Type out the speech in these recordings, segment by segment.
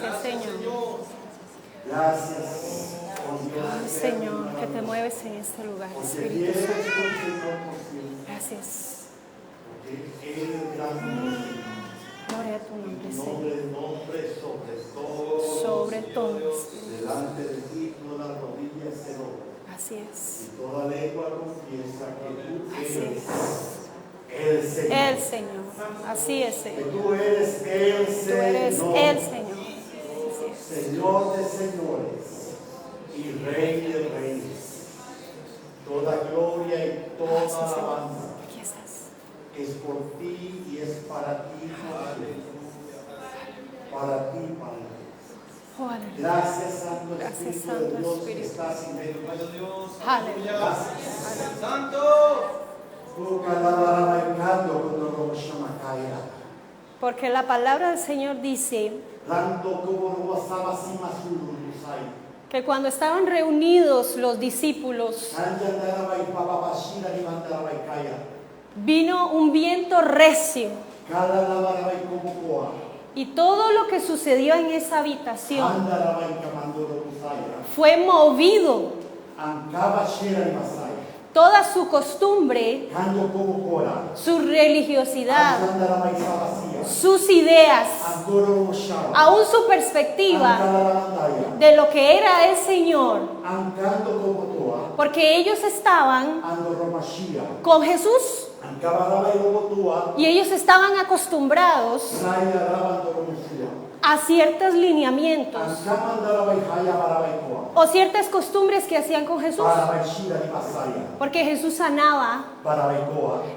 Gracias, Señor. Gracias, oh Dios. Ay, Señor, que te mueves en este lugar, Espíritu Santo. Gracias. Gloria a tu nombre, Señor. Sobre todo, delante de ti toda rodilla se dobla. Así es. Y toda lengua confiesa que tú Así eres es. el Señor. El Señor. Así es, Que Señor. tú eres el Tú Señor. eres el Señor. Así es. Señor de señores y Rey de reyes. Toda gloria y toda Gracias, Señor. alabanza Aquí estás. es por ti y es para ti, Padre. Para ti, Padre. Oh, aleluya. Gracias, Santo Gracias, Espíritu Santo de Dios, Espíritu. que estás en medio de Dios. Aleluya. Gracias. Santo. Porque la palabra del Señor dice que cuando estaban reunidos los discípulos, vino un viento recio. Y todo lo que sucedió en esa habitación fue movido. Toda su costumbre, su religiosidad, sus ideas, aún su perspectiva de lo que era el Señor, porque ellos estaban con Jesús y ellos estaban acostumbrados a ciertos lineamientos o ciertas costumbres que hacían con Jesús, porque Jesús sanaba,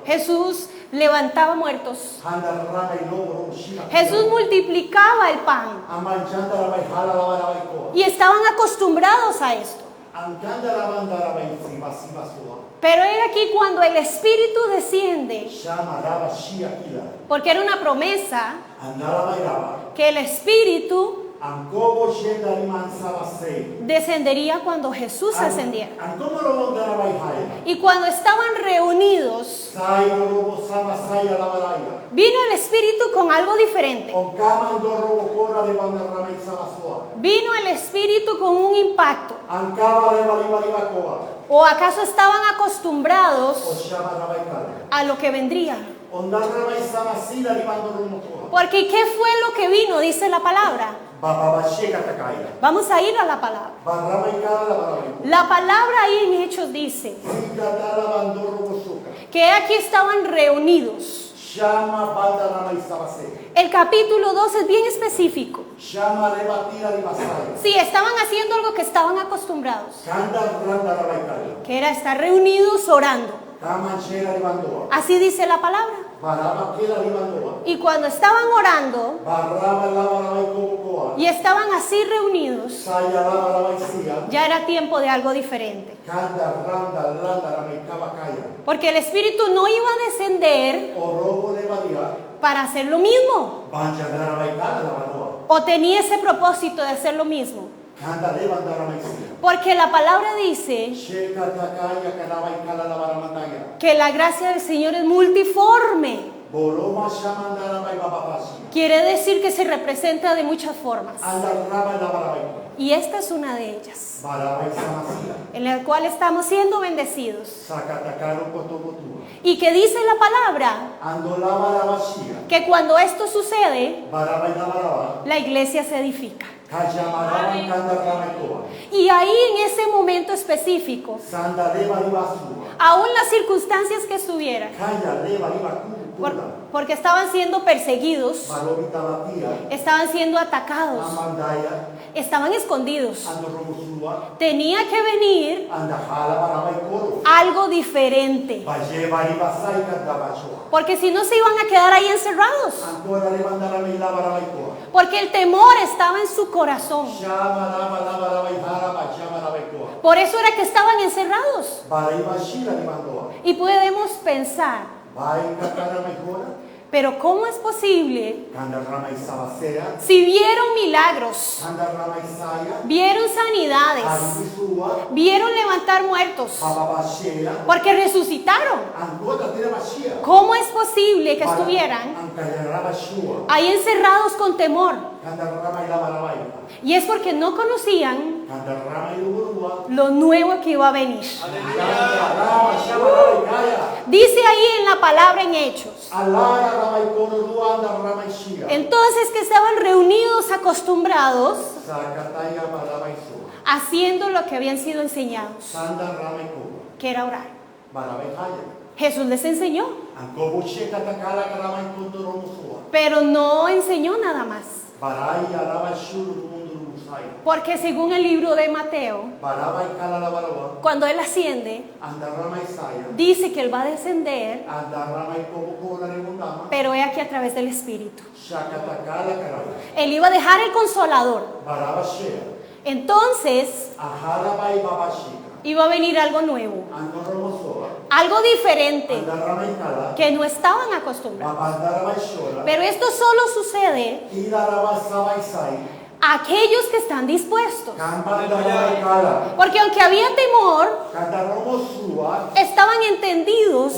Jesús levantaba muertos, Jesús multiplicaba el pan y estaban acostumbrados a esto. Pero era aquí cuando el Espíritu desciende, porque era una promesa que el Espíritu descendería cuando Jesús ascendiera. Y cuando estaban reunidos, vino el Espíritu con algo diferente. Vino el Espíritu con un impacto. ¿O acaso estaban acostumbrados a lo que vendría? Porque ¿qué fue lo que vino? Dice la palabra. Vamos a ir a la palabra. La palabra ahí en Hechos dice que aquí estaban reunidos. El capítulo 2 es bien específico. Sí, estaban haciendo algo que estaban acostumbrados, que era estar reunidos orando. Así dice la palabra. Y cuando estaban orando y estaban así reunidos, ya era tiempo de algo diferente. Porque el Espíritu no iba a descender para hacer lo mismo, o tenía ese propósito de hacer lo mismo. Porque la palabra dice que la gracia del Señor es multiforme. Quiere decir que se representa de muchas formas. Y esta es una de ellas, en la cual estamos siendo bendecidos. Y que dice la palabra que cuando esto sucede, la iglesia se edifica. Y ahí en ese momento específico, aún las circunstancias que estuvieran, porque estaban siendo perseguidos, estaban siendo atacados, estaban escondidos, tenía que venir algo diferente, porque si no se iban a quedar ahí encerrados, porque el temor estaba en su corazón. Por eso era que estaban encerrados. Y podemos pensar, pero ¿cómo es posible si vieron milagros, vieron sanidades, vieron levantar muertos, porque resucitaron? ¿Cómo es posible que estuvieran ahí encerrados con temor? Y es porque no conocían lo nuevo que iba a venir. Dice ahí en la palabra en Hechos. Entonces que estaban reunidos acostumbrados haciendo lo que habían sido enseñados, que era orar. Jesús les enseñó, pero no enseñó nada más. Porque según el libro de Mateo, cuando Él asciende, dice que Él va a descender, pero he aquí a través del Espíritu. Él iba a dejar el Consolador. Entonces, iba a venir algo nuevo, algo diferente, que no estaban acostumbrados. Pero esto solo sucede a aquellos que están dispuestos. Porque aunque había temor, estaban entendidos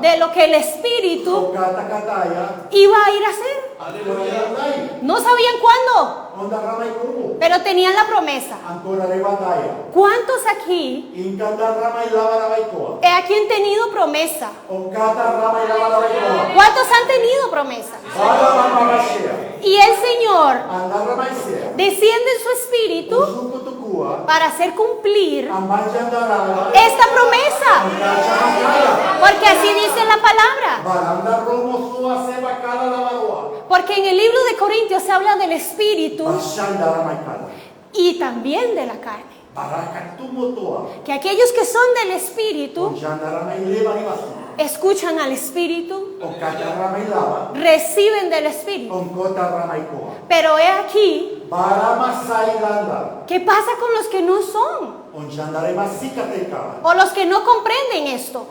de lo que el Espíritu iba a ir a hacer. No sabían cuándo, pero tenían la promesa. ¿Cuántos aquí han tenido promesa? ¿Cuántos han tenido promesa? Y el Señor desciende en su Espíritu para hacer cumplir esta promesa. Porque así dice la palabra. Porque en el libro de Corintios se habla del Espíritu y también de la carne. Que aquellos que son del Espíritu escuchan al Espíritu, reciben del Espíritu. Pero he aquí, ¿qué pasa con los que no son? O los que no comprenden esto,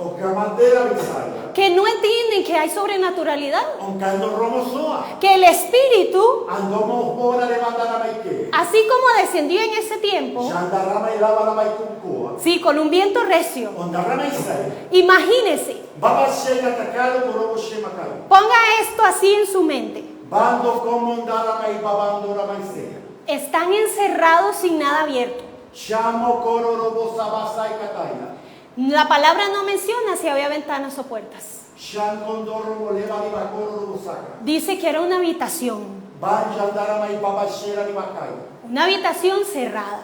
que no entienden que hay sobrenaturalidad, que el Espíritu, así como descendió en ese tiempo, sí, con un viento recio. Imagínese, ponga esto así en su mente. Están encerrados sin nada abierto. La palabra no menciona si había ventanas o puertas. Dice que era una habitación. Una habitación cerrada.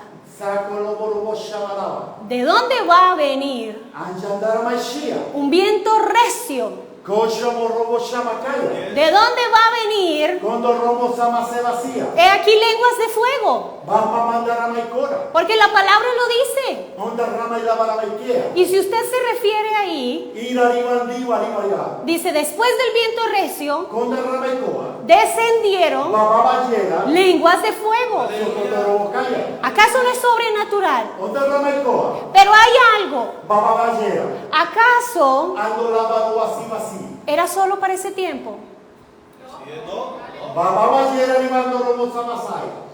¿De dónde va a venir un viento recio? ¿De dónde va a venir? He aquí lenguas de fuego. Porque la palabra lo dice. Y si usted se refiere ahí, dice, después del viento recio, descendieron lenguas de fuego. ¿Acaso no es sobrenatural? Pero hay algo. ¿Acaso era solo para ese tiempo?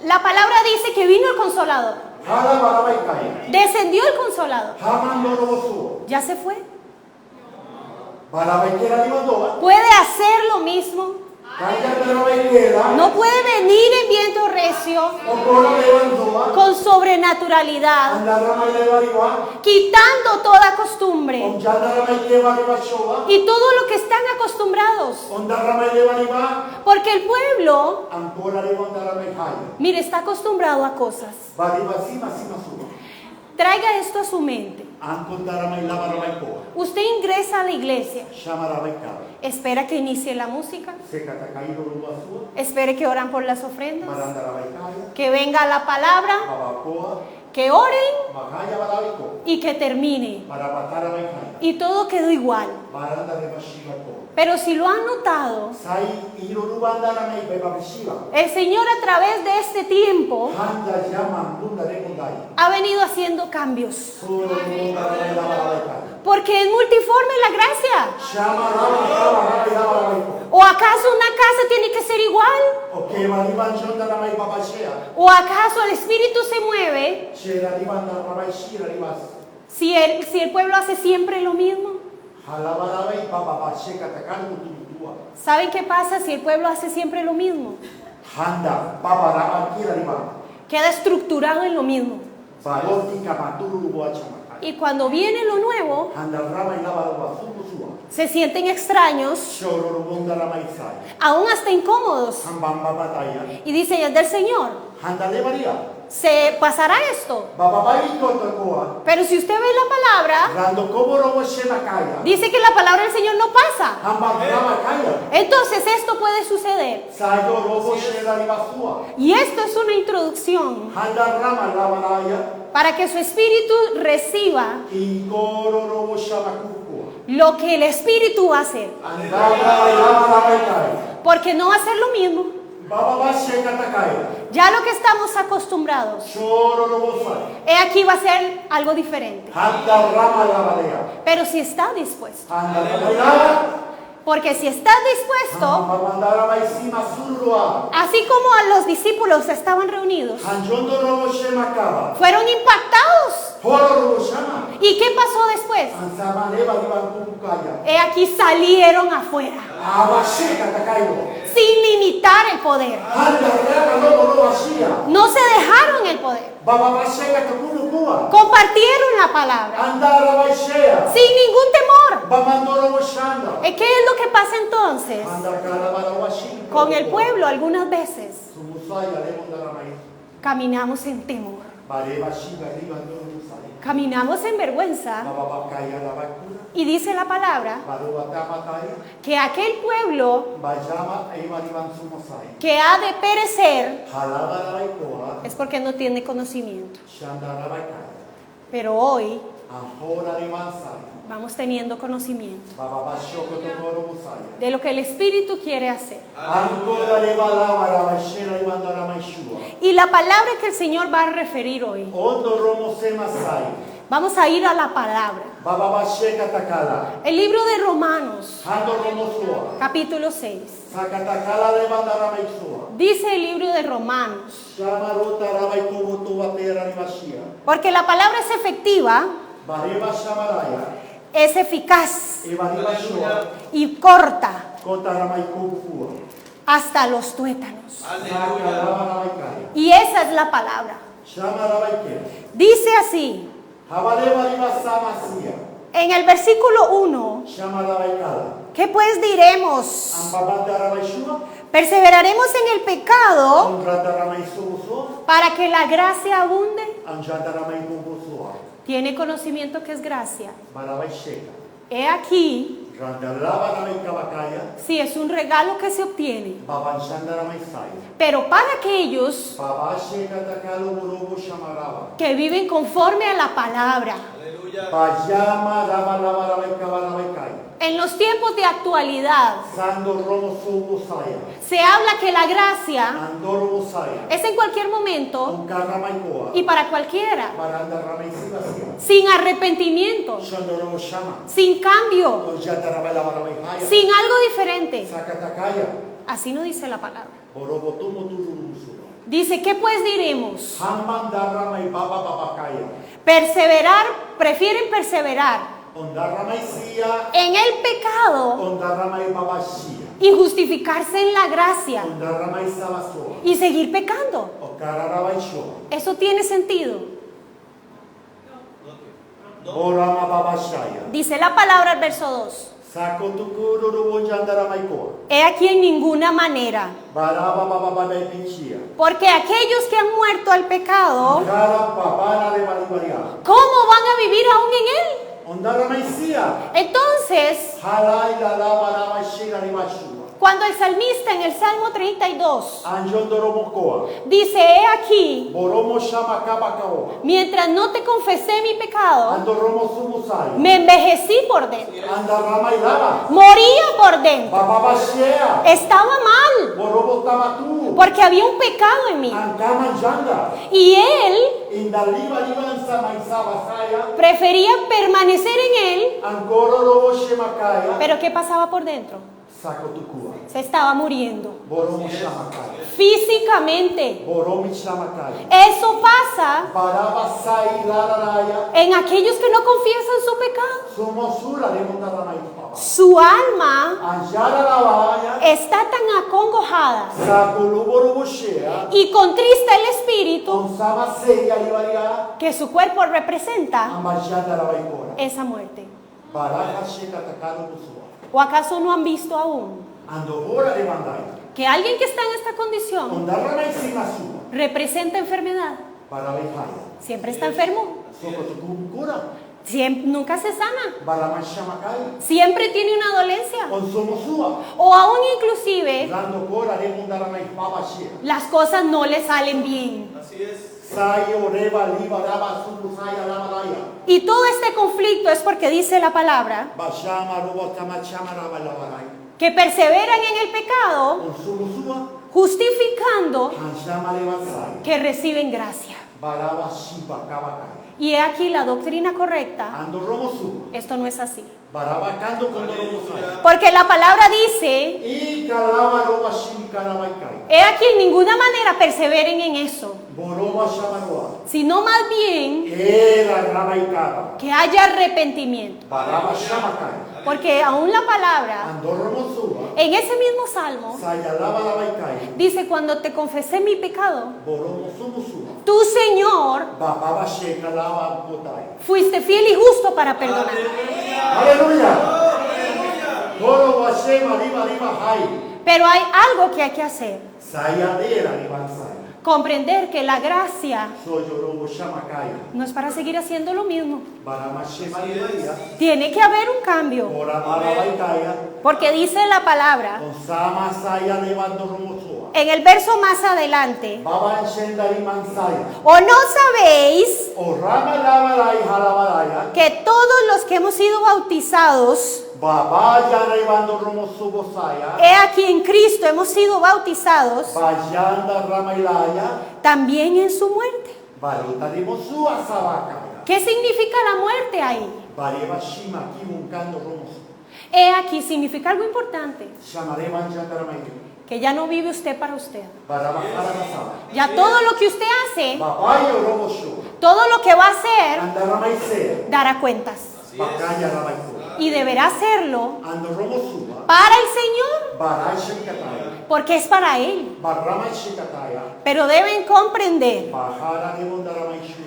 La palabra dice que vino el Consolador. Descendió el Consolador. Ya se fue. ¿Puede hacer lo mismo? No puede venir en viento recio con sobrenaturalidad, quitando toda costumbre y todo lo que están acostumbrados. Porque el pueblo, mire, está acostumbrado a cosas. Traiga esto a su mente. Usted ingresa a la iglesia. Espera que inicie la música. Espere que oran por las ofrendas. Que venga la palabra. Que oren y que termine. Y todo quedó igual. Pero si lo han notado, el Señor a través de este tiempo ha venido haciendo cambios. Porque es multiforme la gracia. ¿O acaso una casa tiene que ser igual? ¿O acaso el Espíritu se mueve si el pueblo hace siempre lo mismo? ¿Saben qué pasa si el pueblo hace siempre lo mismo? Handa babaraba kira lima. queda estructurado en lo mismo. Baroti kamaturu buachama. Y cuando viene lo nuevo, Handa rama ilaba basumuzua. se sienten extraños, Shororobonda rama isai. aún hasta incómodos. Hambamba bataya. Y dice, "Y es del Señor. Handa levaria. Se pasará esto." Bababai kotokoa. Pero si usted ve la palabra, Rando como robo shema kaya. dice que la palabra del Señor no pasa. Hamba rama kaya. Entonces esto puede suceder. Sayo robo shela libasua. Y esto es una introducción Handa rama lavaraya. para que su espíritu reciba Inkoro robo shamakukua. lo que el espíritu va a hacer. Andabra lava kaya. Porque no va a ser lo mismo. Bababa sheka takaya. Ya lo que estamos acostumbrados, Shoro robo sai. he aquí va a ser algo diferente. Handa rama lavarea. Pero si está dispuesto, Handa lavarea. porque si está dispuesto, Babandara maisima surua. así como a los discípulos estaban reunidos, Hanjondo robo shema kaba. fueron impactados. Horo robo shama. ¿Y qué pasó después? Ansamaneva libankukaya. He aquí salieron afuera, Aba sheka takayo. sin limitar el poder. Handa rama robo robo ashia. No se dejaron el poder. Bababa sheka takunukua. Compartieron la palabra, Andara baishea. sin ningún temor. Babando robo shanda. ¿Qué es lo que pasa entonces Handa karabara washi. con el pueblo? Algunas veces Sumusaya lebondara mai. caminamos en temor, Bareba shiga libando musai. caminamos en vergüenza. Bababa kaya labakura. Y dice la palabra Barobata mataya. que aquel pueblo Bayama eimariban sumusai. que ha de perecer Halabara baikoa. es porque no tiene conocimiento. Shandara baikaya. Pero hoy Ahora de mansai. vamos teniendo conocimiento Bababa shoko tokoro musaya. de lo que el Espíritu quiere hacer. Ancora le balabara baishera libandara maishua. Y la palabra que el Señor va a referir hoy, Ondo romo semasai. vamos a ir a la palabra. Bababa sheka takala. El libro de Romanos, Hando romo sua. capítulo 6. Sakatakala de bandara maishua. Dice el libro de Romanos, Shamarota rabai como tu batera ni mashia. porque la palabra es efectiva, Bareba shamaraya. es eficaz Evariba shua. y corta Kota ramai kufua. hasta los tuétanos. Sakalaba ramai kaya. Y esa es la palabra. Shamarabai ke. Dice así, Habaleba riba samasia. en el versículo 1, Shamarabai kala. ¿qué pues diremos? Ambabanda ramai shua. ¿Perseveraremos en el pecado Ondrata ramai sumusua. para que la gracia abunde? Anjata ramai kumusua. ¿Tiene conocimiento que es gracia? Barabai sheka. He aquí, Randalaba ramai kabakaya. si es un regalo que se obtiene, Babanshanda ramai sai. pero para aquellos Baba sheka takalo burobo shamaraba. que viven conforme a la palabra. Bayama rama rama ramai kabaramai kaya. En los tiempos de actualidad Sando romo subusaya. se habla que la gracia Andoro busaya. es en cualquier momento Onkaramai koa. y para cualquiera, Baranda ramai sibasia. sin arrepentimiento, Shandoro shama. sin cambio, Onjata ramai lava ramai haya. sin algo diferente. Sakatakaya. Así no dice la palabra. Borobotumo tururumusu. Dice, ¿qué pues diremos? Hambanda ramai baba babakaya. Perseverar, prefieren perseverar Onda ramai sia. en el pecado Onda ramai babashia. y justificarse en la gracia Onda ramai sabasoa. y seguir pecando. Okara ramai shoa. ¿Eso tiene sentido? Orama babashaya. Dice la palabra, el verso 2. Sako tukuru rubonjanda ramai koa. He aquí en ninguna manera, Baraba baba babay pinchia. porque aquellos que han muerto al pecado, Cara papana de baribaria. ¿cómo van a vivir aún en él? Onda ramai sia. Entonces, Halai la lava lava shira rimashua. cuando el salmista en el Salmo 32 Anjondo romokoa. dice, he aquí, Boromo shama kabakaoa. mientras no te confesé mi pecado, Ando romo sumusai. me envejecí por dentro, Anda ramai lava. moría por dentro, Baba shea. estaba mal, Borobo tamatu. porque había un pecado en mí. Ankama janda. Y él Indaliva livanza maisaba saya. prefería permanecer en él, Angoro robo shemakaya. pero ¿qué pasaba por dentro? Se estaba muriendo. Boromo shamakaya. Físicamente. Boromi shamakaya. Eso pasa Baraba sai lararaya. en aquellos que no confiesan su pecado. Somosura de montaramay papa. Su alma Anjara lavaya. está tan acongojada Sakuluborubushea. y contrista el espíritu Onsama seya livaria. que su cuerpo representa Ambajada lavaikora. esa muerte. Baraka shekatakaro busua. ¿O acaso no han visto aún Andobora de mandaya. que alguien que está en esta condición Ondarramay sinasuma. representa enfermedad? Barabajaya. Siempre está enfermo, Sokotukura. nunca se sana, Baraman shamakaya. siempre tiene una dolencia Onsomosua. o aún inclusive Dando cora de montaramay babashia. las cosas no le salen bien. Sayo reba liba daba sumusaya lamadaya. Y todo este conflicto es porque dice la palabra Bashama robo tamachama raba lavaray. que perseveran en el pecado Onsomusua. justificando Hanshama levasaya. que reciben gracia. Baraba shiba kabakaya. Y he aquí la doctrina correcta. Ando romosu. Esto no es así. Baraba kando kondo romosaya. Porque la palabra dice, Y kalama roba shimi karabaikaya. he aquí en ninguna manera perseveren en eso, Boroba shamaroa. sino más bien Era rabaikara. que haya arrepentimiento. Baraba shamakaya. Porque aún la palabra, Ando romosua. en ese mismo salmo, Sayalaba lavaikaya. dice, cuando te confesé mi pecado, Boromosumusua. tú, Señor, Baba sheka lava potaya. fuiste fiel y justo para perdonar. Aleluya. Toro washema riba riba hai. Pero hay algo que hay que hacer. Sayadera ribansaya. Comprender que la gracia Soyorobo shamakaya. no es para seguir haciendo lo mismo. Baramashema ribaria. Tiene que haber un cambio. Ora barabaikaya. Porque dice la palabra, Onsama saya levando romosua. en el verso más adelante, Baba enshenda rimansaya. ¿o no sabéis O rama lava la hija lavaraya. que todos los que hemos sido bautizados, Baba ya levando romosubosaya. he aquí en Cristo hemos sido bautizados, Bayanda ramailaya. también en su muerte? Baruta rimosua sabakaya. ¿Qué significa la muerte ahí? Bareba shima kimunkando romosu. He aquí significa algo importante, Shamare manjanda ramailaya. que ya no vive usted para usted. Barabajara nasaba. Ya todo lo que usted hace, Babayo romoshu. todo lo que va a hacer, Andaramaisea. dará cuentas. Bakaya rabaikura. Y deberá hacerlo Ando romosuba. para el Señor, Barai shikataya. porque es para Él. Barramai shikataya. Pero deben comprender, Bajara de mondaramaishu.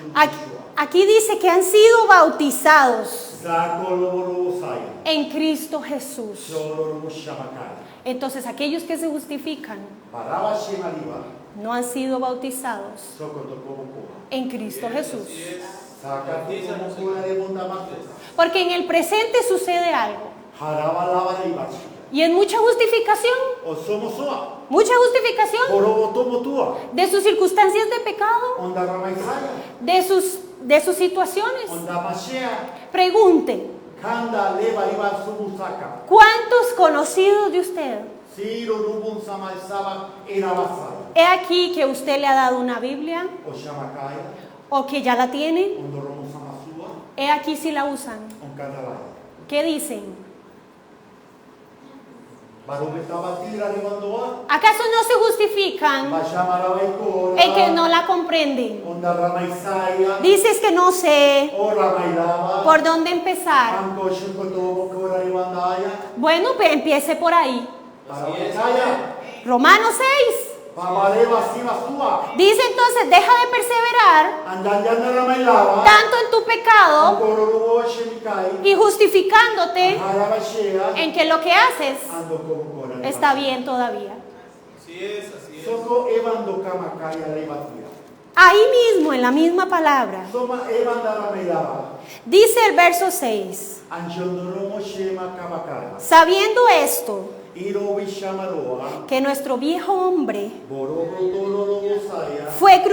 aquí dice que han sido bautizados Zako lobosaya. en Cristo Jesús. Solo roboshamakaya. Entonces aquellos que se justifican Baraba shemariba. no han sido bautizados Sokotokoboko. en Cristo Jesús. Saka tukomokura de mondamato. Porque en el presente sucede algo. Haraba lava de ibachi. Y en mucha justificación, Osomosua. mucha justificación Borobotomotua. de sus circunstancias de pecado, Ondaramaisaya. de sus situaciones. Ondamashea. Pregunte, Kanda leva iba sumusaka. ¿cuántos conocidos de usted? Siro rubun samaisaba erabasaya. He aquí que usted le ha dado una Biblia Oshamakaya. o que ya la tiene. Ondoromo samasua. He aquí si la usan. Onkandalaya. ¿Qué dicen? Barubetaba tira de mandoa. ¿Acaso no se justifican Bashamarabaikora. en que no la comprenden? Ondaramaisaya. Dices que no sé Oramailaba. por dónde empezar. Anko shukotobo kora ibandaya. Bueno, pues empiece por ahí. Barabetaya. Romanos 6. Babaleva sivasua. Dice entonces, deja de perseverar Andanyana ramailaba. tanto en tu pecado Ankororubo shemikai. y justificándote Harabashea. en que lo que haces Ando como kora. está bien todavía. Así es, así es. Soko evando kamakaya levatira. Ahí mismo, en la misma palabra, Soma evandarameilaba. dice el verso 6, Anjondoromo shema kamakaya. sabiendo esto, Iro bishamaroa. que nuestro viejo hombre Borobotolorobosaya. fue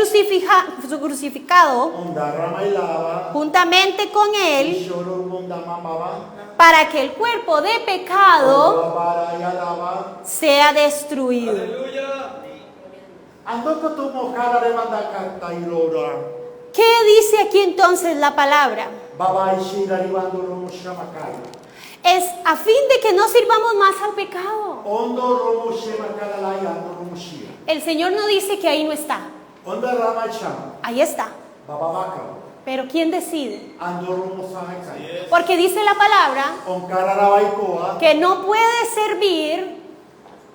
crucificado Ondaramailaba. juntamente con él Ishorobondamamaba. para que el cuerpo de pecado Obabarayalaba. sea destruido. Aleluya. Andoko tomo cara de bandakata ilora. ¿Qué dice aquí entonces la palabra? Baba ishira ribandoromo shamakaya. Es a fin de que no sirvamos más al pecado. Ondo romo shema kalalai ando romo shia. El Señor no dice que ahí no está. Onda rama chama. Ahí está. Bababaka. Pero ¿quién decide? Ando romo sahakai. Porque dice la palabra On kararabaikoa. que no puede servir,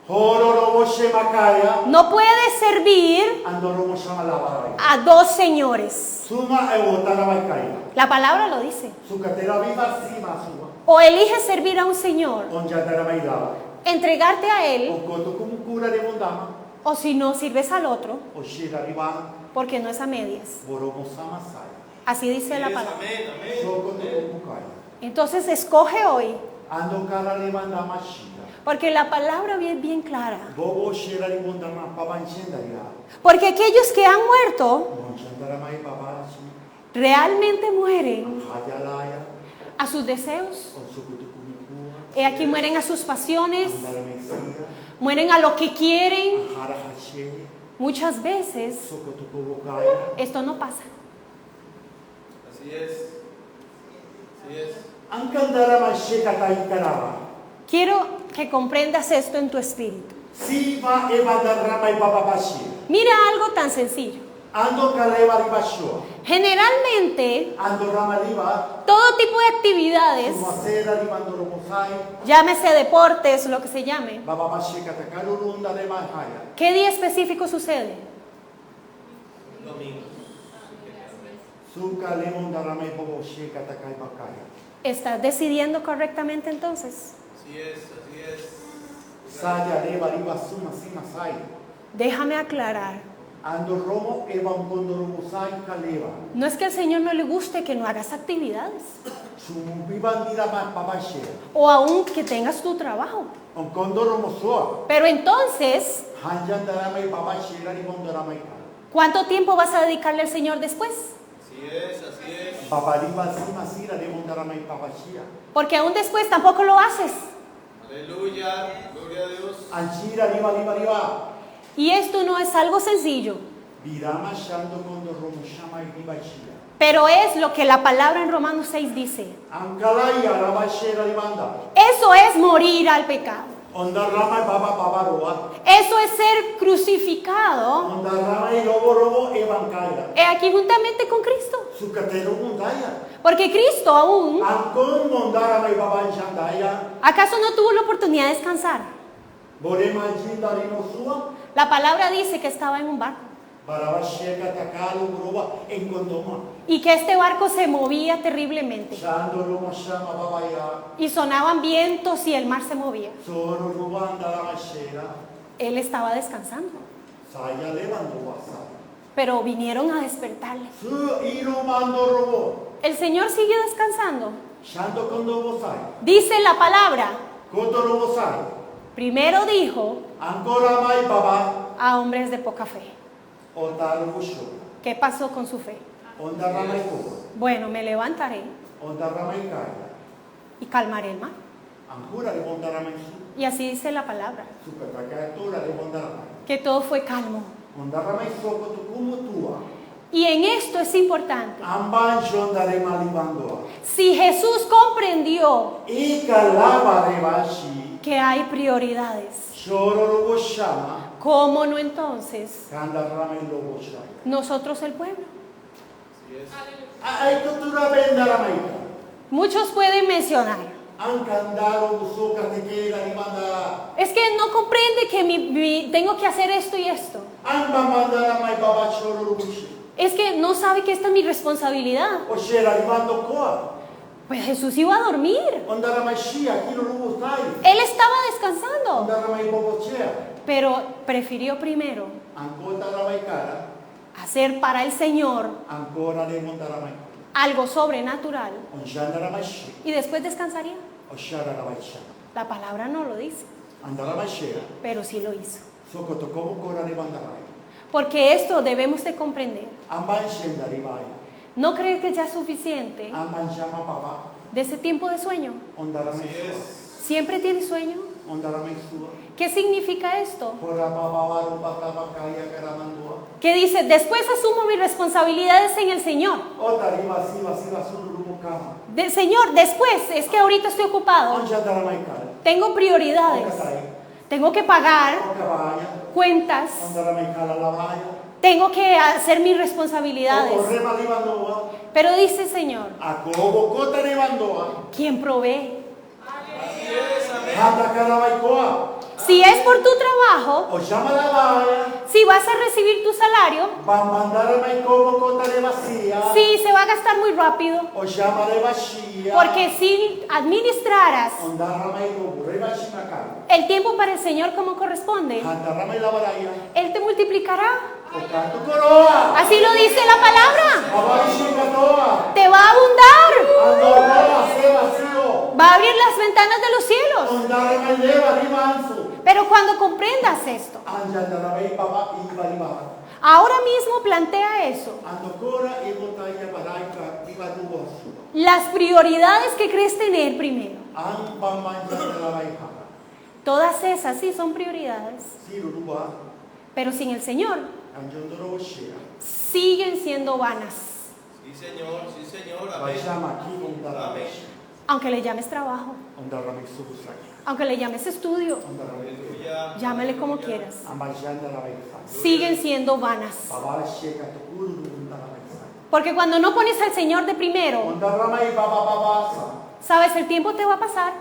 Horo romo shema kaya. no puede servir Ando romo shama labarabai. a dos señores. Suma evotarabaikaya. La palabra lo dice. Sukatera viva sima suma. O eliges servir a un Señor, On jatarabailaba. entregarte a Él, On koto kumukura de mondama. o si no, sirves al otro, O shira riba. porque no es a medias. Boromo sama saya. Así dice la palabra. Amén, amén. Sokoto kumukaya. Entonces escoge hoy, Ando karareba ndama shira. porque la palabra es bien clara. Bobo shira ribondama pabanchendaria. Porque aquellos que han muerto Monchandaramai babachi. realmente mueren Hayalaya. a sus deseos. On sukutukumukua. He aquí mueren a sus pasiones, Andaramexia. mueren a lo que quieren. Harahashe. Muchas veces Sokotukubukaya. esto no pasa. Así es. Así es. Ankandaramashé kataikaraba. Quiero que comprendas esto en tu espíritu. Siva evadarramai bababashi. Mira algo tan sencillo. Ando kaleva ribashua. Generalmente, Ando ramariba. todo tipo de actividades, Sumacera ribandoromosai. llámese deportes, lo que se llame, Bababashi katakarurunda de mahaya. ¿qué día específico sucede? Domingo. Suka lemondaramai boboshe katakai bakaya. ¿Estás decidiendo correctamente entonces? Así es, así es. Saya leva riba suma sima sai. Déjame aclarar. Ando romo eva un condoromosai kaleva. No es que al Señor no le guste que no hagas actividades Sumubibandira ma babashe. o aún que tengas tu trabajo. Un condoromosoa. Pero entonces, Hanjandaramai babashe la ribondaramai. ¿cuánto tiempo vas a dedicarle al Señor después? Así es, así es. Babariba sima sira ribondaramai babashia. Porque aún después tampoco lo haces. Aleluya. Gloria a Dios. Anchira riba riba riba. Y esto no es algo sencillo, Virama shando condoromoshama ribashia. pero es lo que la palabra en Romanos 6 dice. Ankalaya rabashera ribanda. Eso es morir al pecado. Ondarrama baba babaroa. Eso es ser crucificado. Ondarrama y robo robo evancaya. He aquí juntamente con Cristo. Sukatero mundaya. Porque Cristo aún, Ankon mondarama y babanchandaya. ¿acaso no tuvo la oportunidad de descansar? Borema jinda rinosua. La palabra dice que estaba en un barco Barabasheka takalo broba en condoma. y que este barco se movía terriblemente Shando romo shama babaya. y sonaban vientos y el mar se movía. Soro rubanda la mashera. Él estaba descansando, Saya levando wasa. pero vinieron a despertarle. Su iru mando robo. El Señor siguió descansando. Shando kondo sai. Dice la palabra, Koto robo sai. primero dijo Ancora mai baba. a hombres de poca fe. Ondaro busho. ¿Qué pasó con su fe? Ondarrama y koa. Bueno, me levantaré Ondarrama y kaya. y calmaré el mar. Ancora le mondarama y su. Y así dice la palabra, Su catacaratura le mondarama. que todo fue calmo. Ondarrama y soko tu como tua. Y en esto es importante. Amban shondare malibandoa. Si Jesús comprendió Y calaba rebashi. que hay prioridades, Shoro robo shama. ¿cómo no entonces Kandarrama y lobo shama. nosotros el pueblo? Así es. Ay cultura vendarama y Muchos pueden mencionar, Ancandaro busoka te queda y manda. es que no comprende que tengo que hacer esto y esto. Amba mandarama y baba shoro robo shi. Es que no sabe que esta es mi responsabilidad. O shera y mando koa. Pues Jesús iba a dormir. Ondarrama y shia. Kilo robo tai. Él estaba descansando, Ondarrama y bobo chea. pero prefirió primero Ancora la cara. hacer para el Señor Ancora le mondarama. algo sobrenatural On shandarama shi. y después descansaría. O shara la baisha. La palabra no lo dice, Andarama shera. pero sí lo hizo. Soko to como cora le mandarama. Porque esto debemos de comprender. Amban shendari baya. ¿No cree que ya es suficiente Amban shama baba. de ese tiempo de sueño? Ondarama Así shua. es. ¿Siempre tiene sueño? ¿Qué significa esto? Que dice, después asumo mis responsabilidades en el Señor. Señor, después, es que ahorita estoy ocupado. Tengo prioridades. Tengo que pagar cuentas. Tengo que hacer mis responsabilidades. Pero dice Señor, ¿quién provee? Si es por tu trabajo, si vas a recibir tu salario, si se va a gastar muy rápido, porque si administraras el tiempo para el Señor como corresponde, Él te multiplicará. Así lo dice la palabra. Te va a abundar. Va a abrir las ventanas de los cielos. Pero cuando comprendas esto, ahora mismo plantea eso. Las prioridades que crees tener primero. Todas esas sí son prioridades. Pero sin el Señor, siguen siendo vanas. Sí, Señor, sí, Señor. Amén. Amén. Aunque le llames trabajo, aunque le llames estudio, llámale como quieras, siguen siendo vanas. Porque cuando no pones al Señor de primero, sabes, el tiempo te va a pasar.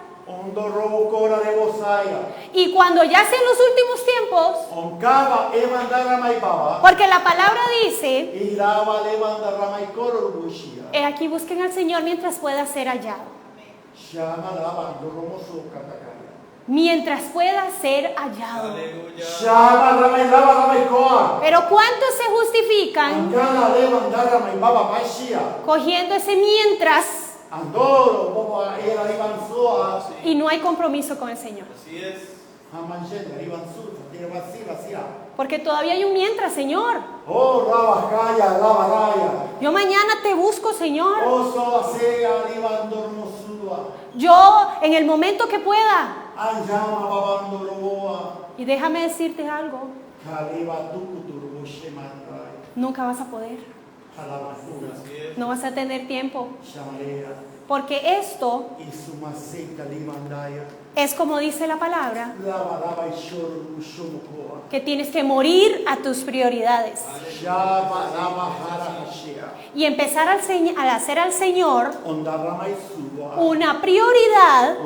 Y cuando ya sean los últimos tiempos, porque la palabra dice, aquí busquen al Señor mientras pueda ser hallado. Mientras pueda ser hallado. Pero ¿cuántos se justifican cogiendo ese mientras y no hay compromiso con el Señor? Así es. Porque todavía hay un mientras, Señor. Yo mañana te busco, Señor. Yo en el momento que pueda. Y déjame decirte algo. Nunca vas a poder. No vas a tener tiempo. Porque esto es como dice la palabra, que tienes que morir a tus prioridades y empezar a hacer al Señor una prioridad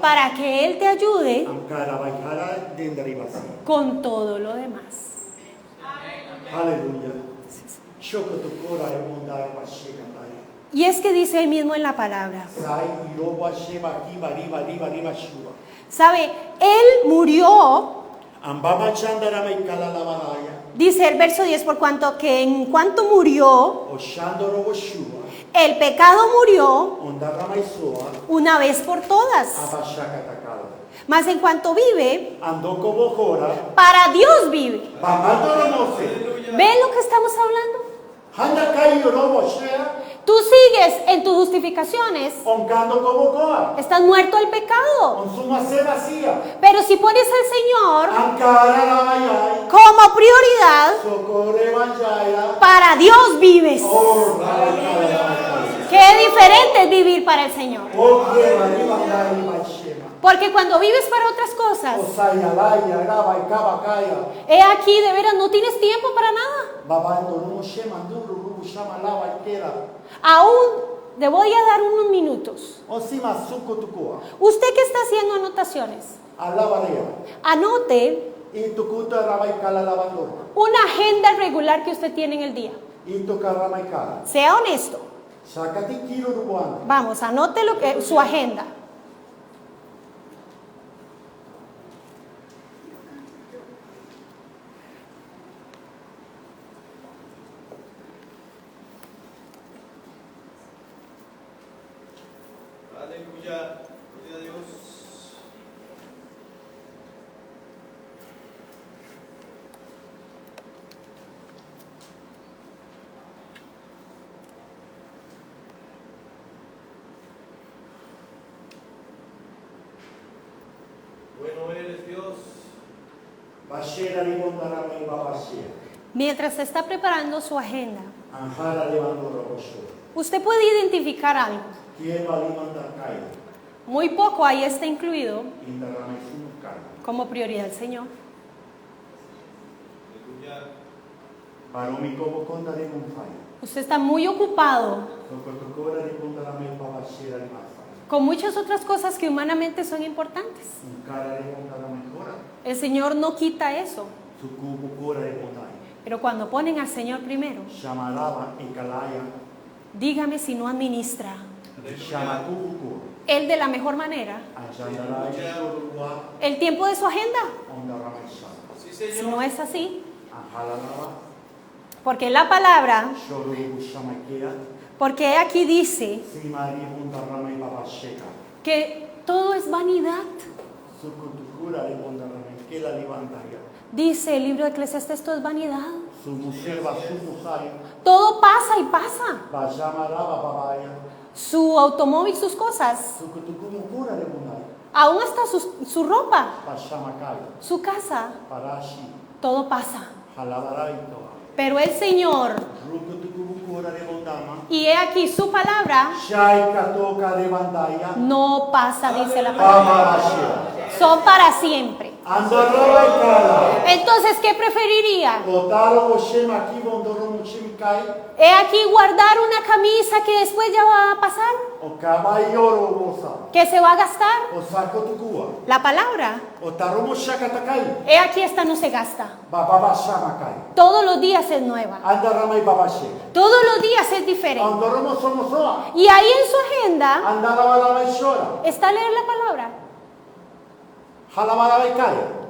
para que Él te ayude con todo lo demás. Aleluya. Y es que dice ahí mismo en la palabra, ¿sabe? Él murió, dice el verso 10, por cuanto que en cuanto murió, el pecado murió una vez por todas. Mas en cuanto vive, para Dios vive. ¿Ven lo que estamos hablando? Tú sigues en tus justificaciones. Estás muerto al pecado. Pero si pones al Señor como prioridad, para Dios vives. Qué diferente es vivir para el Señor. Porque cuando vives para otras cosas, he aquí, de veras, no tienes tiempo para nada. Aún le voy a dar unos minutos. Usted que está haciendo anotaciones, anote una agenda regular que usted tiene en el día. Sea honesto. Vamos, anote su agenda. Aleluya. Gloria a Dios. Mientras está preparando su agenda, usted puede identificar algo. Muy poco ahí está incluido como prioridad del Señor. Usted está muy ocupado con muchas otras cosas que humanamente son importantes. El Señor no quita eso. Pero cuando ponen al Señor primero, dígame si no administra Él de la mejor manera el tiempo de su agenda. Si no es así, porque la palabra, porque aquí dice que todo es vanidad. Dice el libro de Eclesiastés, todo es vanidad. Todo pasa y pasa. Su automóvil, sus cosas, aún hasta su ropa, su casa, todo pasa. Pero el Señor, y he aquí su palabra, no pasa, dice la palabra. Son para siempre. Entonces, ¿qué preferiría? He aquí guardar una camisa que después ya va a pasar, que se va a gastar. La palabra, he aquí esta no se gasta. Todos los días es nueva. Todos los días es diferente. Y ahí en su agenda está leer la palabra.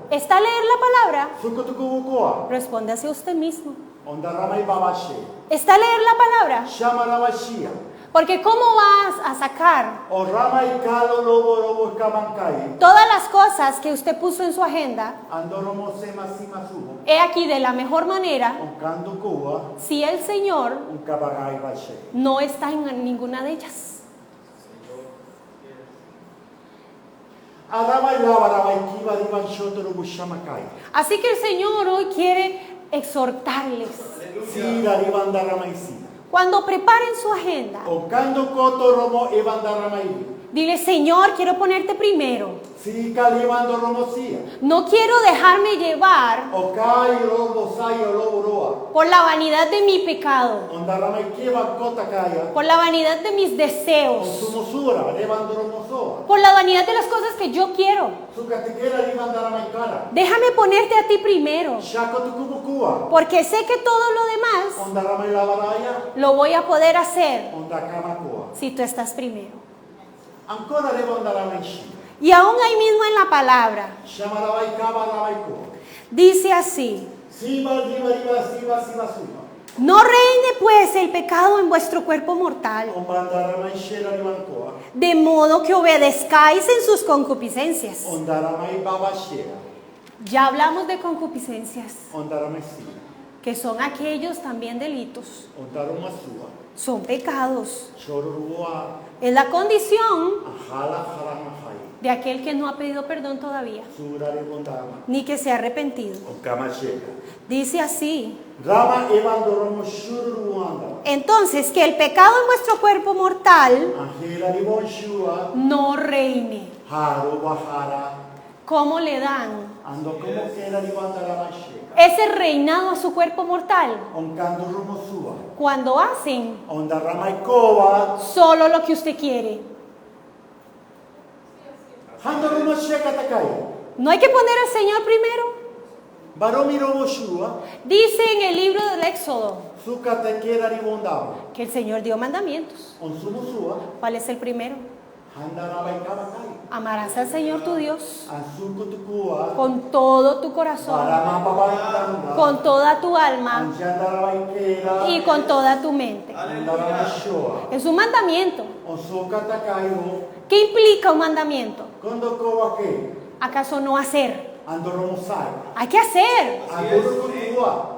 ¿Está leer la palabra? Responde hacia usted mismo. ¿Está leer la palabra? Porque ¿cómo vas a sacar todas las cosas que usted puso en su agenda? He aquí de la mejor manera, si el Señor no está en ninguna de ellas. Así que el Señor hoy quiere exhortarles. Cuando preparen su agenda, dile: Señor, quiero ponerte primero. No quiero dejarme llevar por la vanidad de mi pecado, por la vanidad de mis deseos, por la vanidad de las cosas que yo quiero. Déjame ponerte a ti primero, porque sé que todo lo demás lo voy a poder hacer si tú estás primero. Y aún ahí mismo en la palabra dice así: no reine pues el pecado en vuestro cuerpo mortal, de modo que obedezcáis en sus concupiscencias. Ya hablamos de concupiscencias, que son aquellos también delitos, son pecados. Es la condición de aquel que no ha pedido perdón todavía, ni que se ha arrepentido. Dice así: entonces, que el pecado en vuestro cuerpo mortal no reine. ¿Cómo le dan ese reinado a su cuerpo mortal? Cuando hacen solo lo que usted quiere. No hay que poner al Señor primero. Dice en el libro del Éxodo que el Señor dio mandamientos. ¿Cuál es el primero? Amarás al Señor tu Dios con todo tu corazón, con toda tu alma y con toda tu mente. Es un mandamiento. ¿Qué implica un mandamiento? ¿Acaso no hacer? Hay que hacer.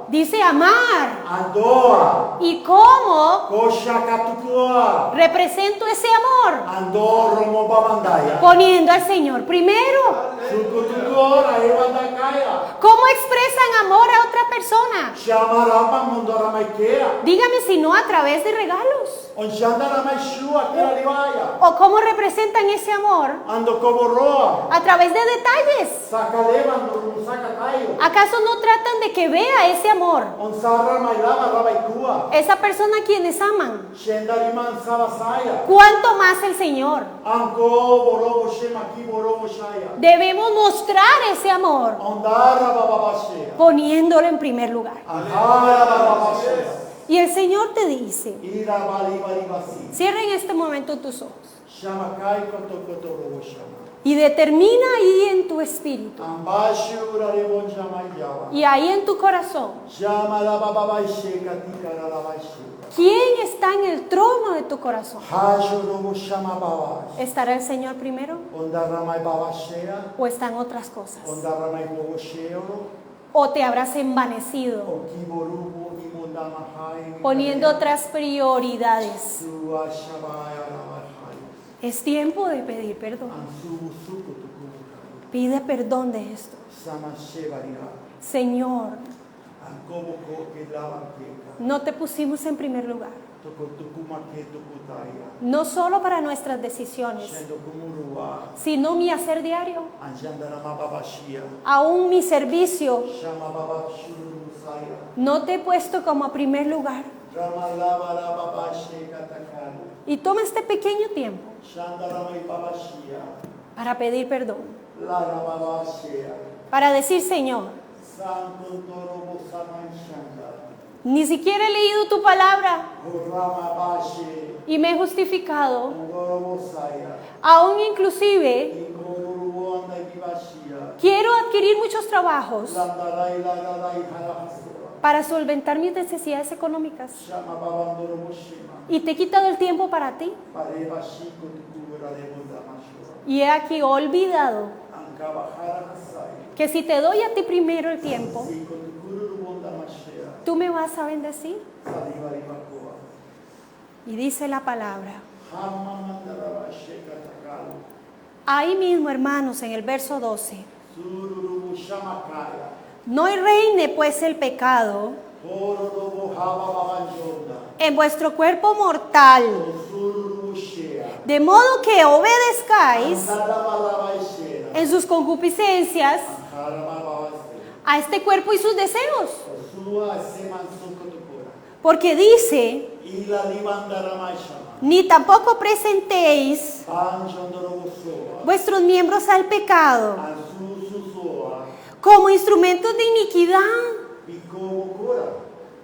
Dice amar. Andoa. ¿Y cómo Koshakatukua. represento ese amor? Andor romo babandaya. Poniendo al Señor primero. Sukutukora evandakaya. ¿Cómo expresan amor a otra persona? Shamarama mondoramaikia. Dígame si no a través de regalos. Onshandaramaishua kerariwaya. ¿O cómo representan ese amor? Ando koboroa. A través de detalles. Sakaleva ando sakatayo. ¿Acaso no tratan de que vea ese amor? Onsarra mailama rabaikua. Esa persona a quienes aman. Shendariman sabasaya. ¿Cuánto más el Señor? Anko borobo shemaki borobo shaya. Debemos mostrar ese amor Ondara bababashea. poniéndolo en primer lugar. Ahara bababashea. Y el Señor te dice, Ira bali bali basi. cierra en este momento tus ojos Shamakai kotokotoro shama. y determina ahí en tu espíritu Ambashura rebon shamayaba. y ahí en tu corazón Shama la bababaishe katikara la baishe. quién está en el trono de tu corazón. Hajorobo shama babash. ¿Estará el Señor primero Ondaramai babashea. o están otras cosas? Ondaramai bobosheoro. ¿O te habrás envanecido Okiborubo imondamahai. poniendo otras prioridades? Sua shamaya rabashai. Es tiempo de pedir perdón. Ansu sukutukukai. Pide perdón de esto. Samashevarira. Señor, Ankoboko kelabankeka. no te pusimos en primer lugar, Tokotukumake tokutaya. no solo para nuestras decisiones, Shendo kumurua. sino mi hacer diario, Anshandarama babashia. aún mi servicio. Shama babashuru saya. No te he puesto como a primer lugar. Rama lavara babashe katakaru. Y toma este pequeño tiempo Shandarama babashia. para pedir perdón, Lara babashia. para decir, Señor, Sankontorobo samanshanda. ni siquiera he leído tu palabra Rama bashe. y me he justificado, Ondorobo saya. aún inclusive Inkorubo andakibashia. quiero adquirir muchos trabajos Landarai lagarai harahasura. para solventar mis necesidades económicas Shama babandorobo shema. y te he quitado el tiempo para ti. Pareba shiko tukura de bondamashura. Y he aquí olvidado Ankabahara hasai. que si te doy a ti primero el tiempo, Siko tukuru bondamashera. tú me vas a bendecir. Salivari bakoa. Y dice la palabra, Hamma mandarabashe katakaru. ahí mismo, hermanos, en el verso 12, Sururubu shamakaya. no reine pues el pecado Horodobo haba babanjonda. en vuestro cuerpo mortal, Sururubu shea. de modo que obedezcáis Andarabalabashera. en sus concupiscencias Ankarabababase. a este cuerpo y sus deseos. Osua seman sukotukura. Porque dice, Ila libandaramashama. ni tampoco presentéis Banjondorobo soa. vuestros miembros al pecado Ansususoa. como instrumentos de iniquidad, Pikobokura.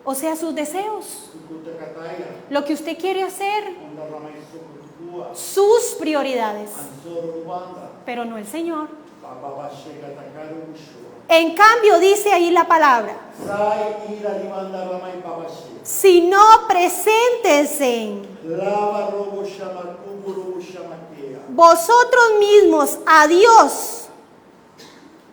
o sea, sus deseos, Sukutakataya. lo que usted quiere hacer, Ondaramaisokutukua. sus prioridades, Ansorubanda. pero no el Señor. Bababashe katakaru ushua. En cambio, dice ahí la palabra, Sai ira libandaramai babashe. si no preséntense Lava robo shamakubu robo shamakea. vosotros mismos a Dios,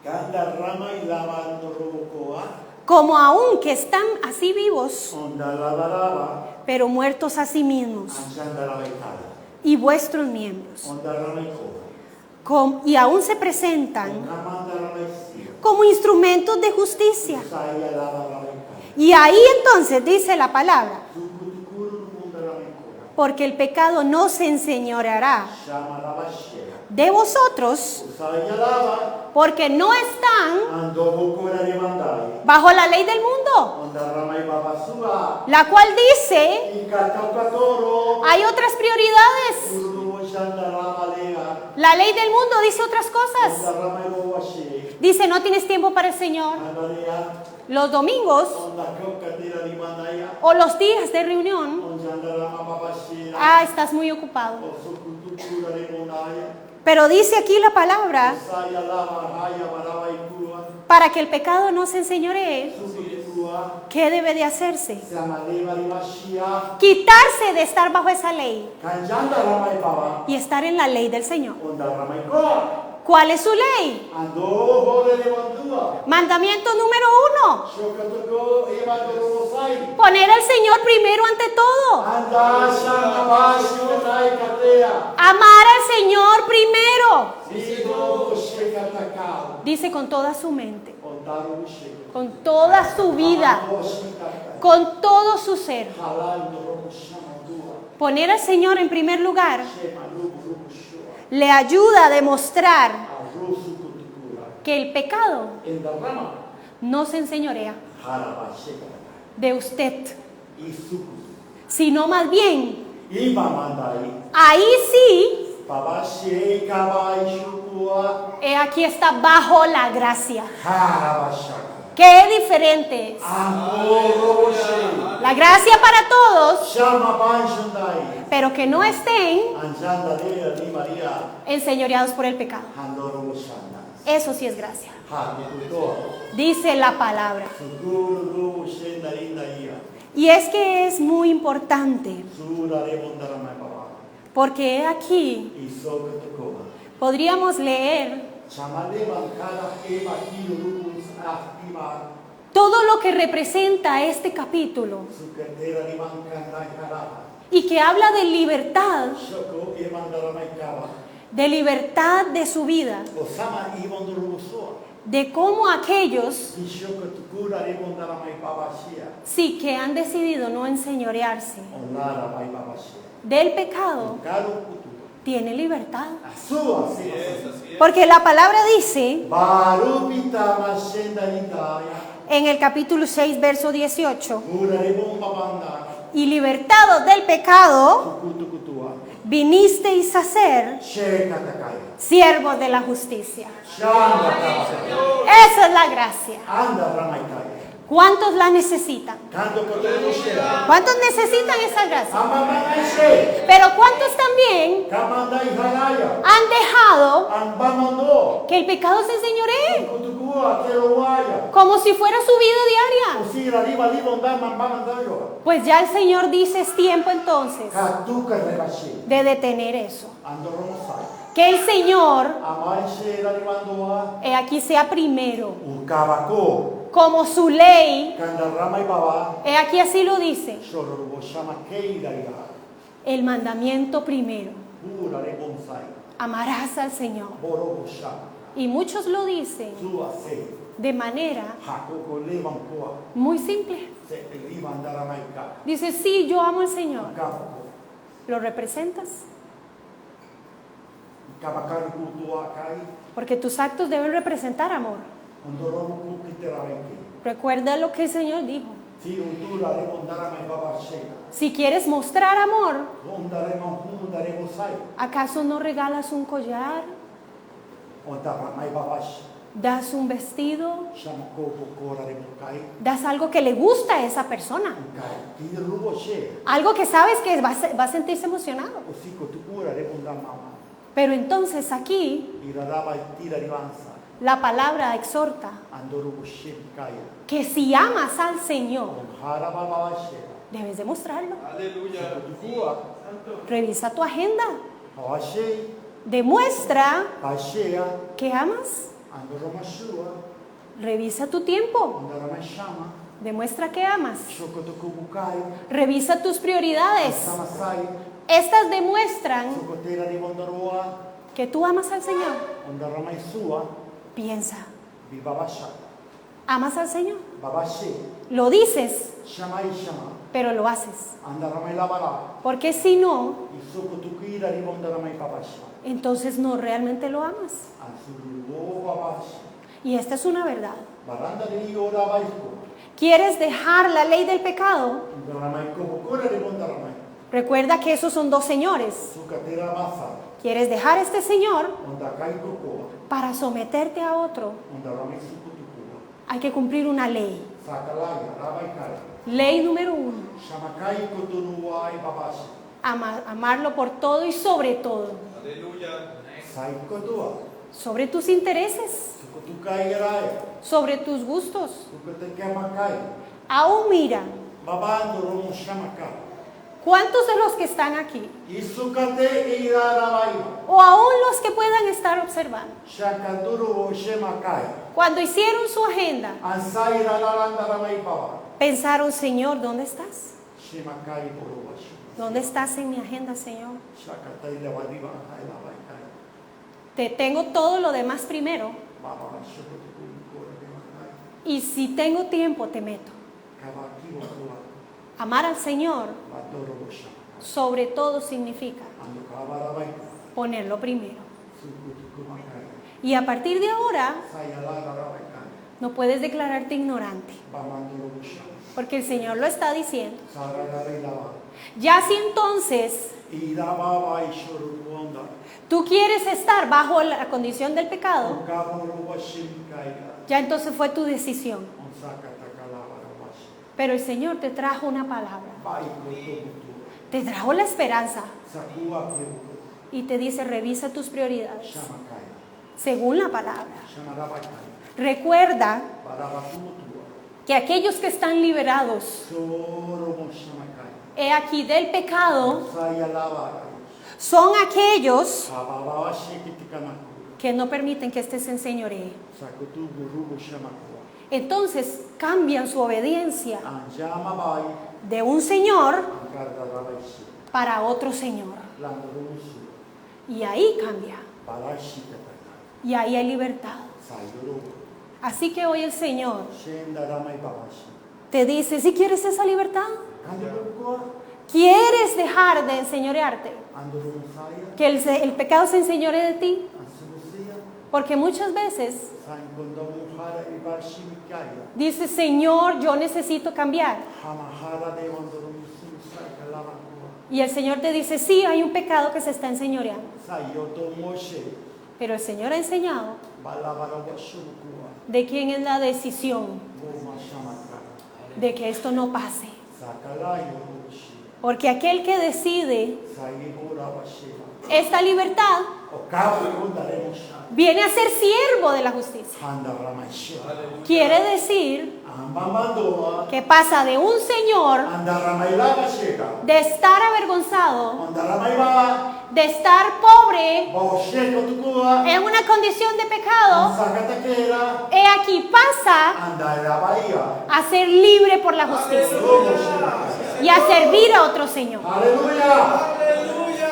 Kanda rama y lavando robocoa. como aún que están así vivos, Onda lava lava. pero muertos a sí mismos, Anchanda lava y cala. y vuestros miembros, Onda rama y coba. y aún se presentan Onamanda lava y sia. como instrumentos de justicia. Saya lava lava y cala. Y ahí entonces dice la palabra, Sukutukuru munda lava y coba. porque el pecado no se enseñoreará Shama lava shera. de vosotros, Usaya lava. porque no están Ando bocora de mandai. bajo la ley del mundo, Onda rama y babasua. la cual dice, Y katokatoro. hay otras prioridades. Urubo shanda lava lega. La ley del mundo dice otras cosas. Onda rama y bobashe. Dice, no tienes tiempo para el Señor. Andarea. Los domingos Onda kokatera di mandaya. o los días de reunión, Onjanda rama babashera. estás muy ocupado. Osukutukura de mondaya. Pero dice aquí la palabra, Saya lava haya baraba y kua. para que el pecado no se enseñoree, Sukutukua. ¿qué debe de hacerse? Samaleva di mashia. Quitarse de estar bajo esa ley Kanjanda rama y baba. y estar en la ley del Señor. Onda rama y koa. ¿Cuál es su ley? Mandamiento número 1. Poner al Señor primero ante todo. Amar al Señor primero. Dice con toda su mente, con toda su vida, con todo su ser. Poner al Señor en primer lugar le ayuda a demostrar que el pecado no se enseñorea de usted, sino más bien, ahí sí, aquí está bajo la gracia. Qué diferente es. La gracia para todos, pero que no estén enseñoreados por el pecado. Eso sí es gracia. Dice la palabra. Y es que es muy importante, porque aquí podríamos leer todo lo que representa este capítulo y que habla de libertad de su vida, de cómo aquellos sí que han decidido no enseñorearse del pecado tienen libertad. Porque la palabra dice en el capítulo 6, verso 18, y libertados del pecado, vinisteis a ser siervos de la justicia. Esa es la gracia. ¿Cuántos la necesitan? ¿Cuántos necesitan esa gracia? Pero ¿cuántos también han dejado que el pecado se enseñoree? Como si fuera su vida diaria. Pues ya el Señor dice, es tiempo entonces de detener eso. Que el Señor aquí sea primero, como su ley. Aquí así lo dice. El mandamiento primero. Amarás al Señor. Y muchos lo dicen de manera muy simple. Dice, sí, yo amo al Señor. ¿Lo representas? Porque tus actos deben representar amor. Recuerda lo que el Señor dijo. Si quieres mostrar amor, ¿acaso no regalas un collar? ¿Das un vestido? ¿Das algo que le gusta a esa persona? Algo que sabes que va a sentirse emocionado. Pero entonces aquí la palabra exhorta que si amas al Señor, debes demostrarlo. Revisa tu agenda. Demuestra que amas. Revisa tu tiempo. Demuestra que amas. Revisa tus prioridades. Estas demuestran que tú amas al Señor. Piensa. ¿Amas al Señor? Lo dices, pero lo haces. Porque si no, entonces no realmente lo amas. Y esta es una verdad. ¿Quieres dejar la ley del pecado? Recuerda que esos son dos señores. ¿Quieres dejar este señor para someterte a otro? Hay que cumplir una ley. Ley número 1. Amarlo por todo y sobre todo. Sobre tus intereses. Sobre tus gustos. Aún mira. ¿Cuántos de los que están aquí? Isukate irarabai. O aún los que puedan estar observando. Shakanduru shemakai. Cuando hicieron su agenda, Ansai rararandaramai baba. pensaron, Señor, ¿dónde estás? Shemakai borobashi. ¿Dónde estás en mi agenda, Señor? Shakatai lewadiba hailabai kai. Te tengo todo lo demás primero. Baba shokotu korademanai. Y si tengo tiempo, te meto. Kabaki botua. Amar al Señor, Badoro bosha. sobre todo, significa Ando kabarabai. ponerlo primero. Sukutukumakai. Y a partir de ahora, Sayalarabai kai. no puedes declararte ignorante, Bamandoro bosha. porque el Señor lo está diciendo. Sararabai lava. Ya si entonces Irababai shoruonda. tú quieres estar bajo la condición del pecado, Kaborobashi kai. ya entonces fue tu decisión. Onsakatakalabarabashi. Pero el Señor te trajo una palabra, Bai kotobutu. te trajo la esperanza Sakua kebutu. y te dice, revisa tus prioridades Shamakai. según la palabra. Shamarabai. Recuerda Barabatutua. que aquellos que están liberados, Soromo shamakai. he aquí del pecado, Sayalabarabashi. son aquellos Kababashi kitikanaku. que no permiten que este se enseñoree. Sakutu gurubu shamakua. Entonces cambian su obediencia Anjamabai. de un señor Ankardarabaishi. para otro señor. Landurusu. Y ahí cambia. Barashi kataka. Y ahí hay libertad. Sayuru. Así que hoy el Señor Shendaramai babashi. te dice, si quieres esa libertad, Kandurukua. quieres dejar de enseñorearte, Andurumusaya. que el pecado se enseñoree de ti, Ansumusia. porque muchas veces Sankondomuhara ibashi mikaya. dices, Señor, yo necesito cambiar. Hamahara de Mandurumususa kalabakua. Y el Señor te dice, sí, hay un pecado que se está enseñoreando. Sayoto Moshe. Pero el Señor ha enseñado Balabarabashukua. de quién es la decisión Goma shamakara. de que esto no pase. Sakalayo Roshi. Porque aquel que decide Sayibura Bashira. esta libertad Okabu Kundaremusha. viene a ser siervo de la justicia. Handa Ramashira. Quiere decir Ambamandoa. que pasa de un señor Anda Ramailaba Sheka. de estar avergonzado, Anda Ramailaba. de estar pobre, Baosheko Tukua. en una condición de pecado, Sakatakera. he aquí pasa Anda Rabaia. a ser libre por la justicia y a servir a otro señor. Aleluya. Aleluya.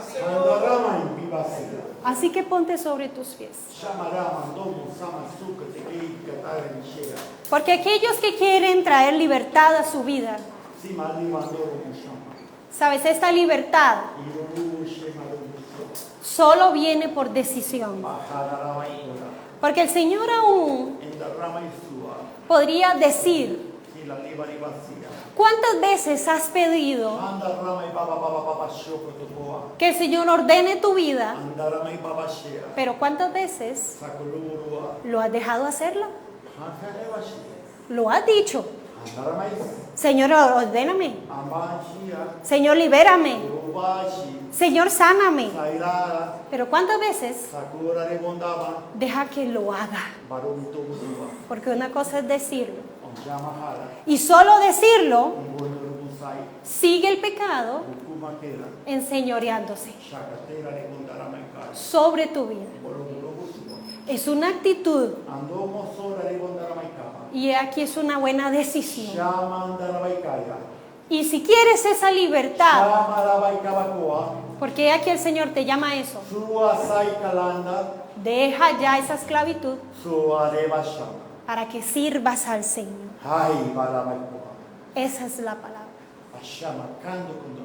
Sí, Señor. Anda Rama en Vivasira. Así que ponte sobre tus pies. Shamarama Domo Samasuka Teki Katara Mishera. Porque aquellos que quieren traer libertad a su vida, Simali Mandoro Mushama. sabes, esta libertad Irobu Shemarubuso. solo viene por decisión. Bajara Ramaikura. Porque el Señor aún En la Rama Isua. podría decir, Y la Libari Vacía. ¿cuántas veces has pedido Anda Rama y Baba Shoko Tokoa. que el Señor ordene tu vida? Anda Rama y Baba Shea. Pero ¿cuántas veces Sakolurua. lo has dejado hacerlo? Hankare Vashi. Lo has dicho. Anda Rama Is. Señor, ordéname. Ambashia. Señor, libérame. Urubashi. Señor, sáname. Sairara. Pero ¿cuántas veces Sakura Rebondaba. deja que lo haga? Barumito Busua. Porque una cosa es decirlo. Onjamahara. Y solo decirlo Ngondorubusai. sigue el pecado Ukumakera. enseñoreándose Shakatera Rebondara Maikara. sobre tu vida. Borobusua. Es una actitud Andomo Sora Rebondara Maikara. y aquí es una buena decisión. Shamandara Maikaya. Y si quieres esa libertad, Shamara Maikabakoa. porque aquí el Señor te llama a eso, Sua Saikalanda. deja ya esa esclavitud Sua Rebashama. para que sirvas al Señor. Hai Baramaikoa. Esa es la palabra. Ashama Kando Kondo.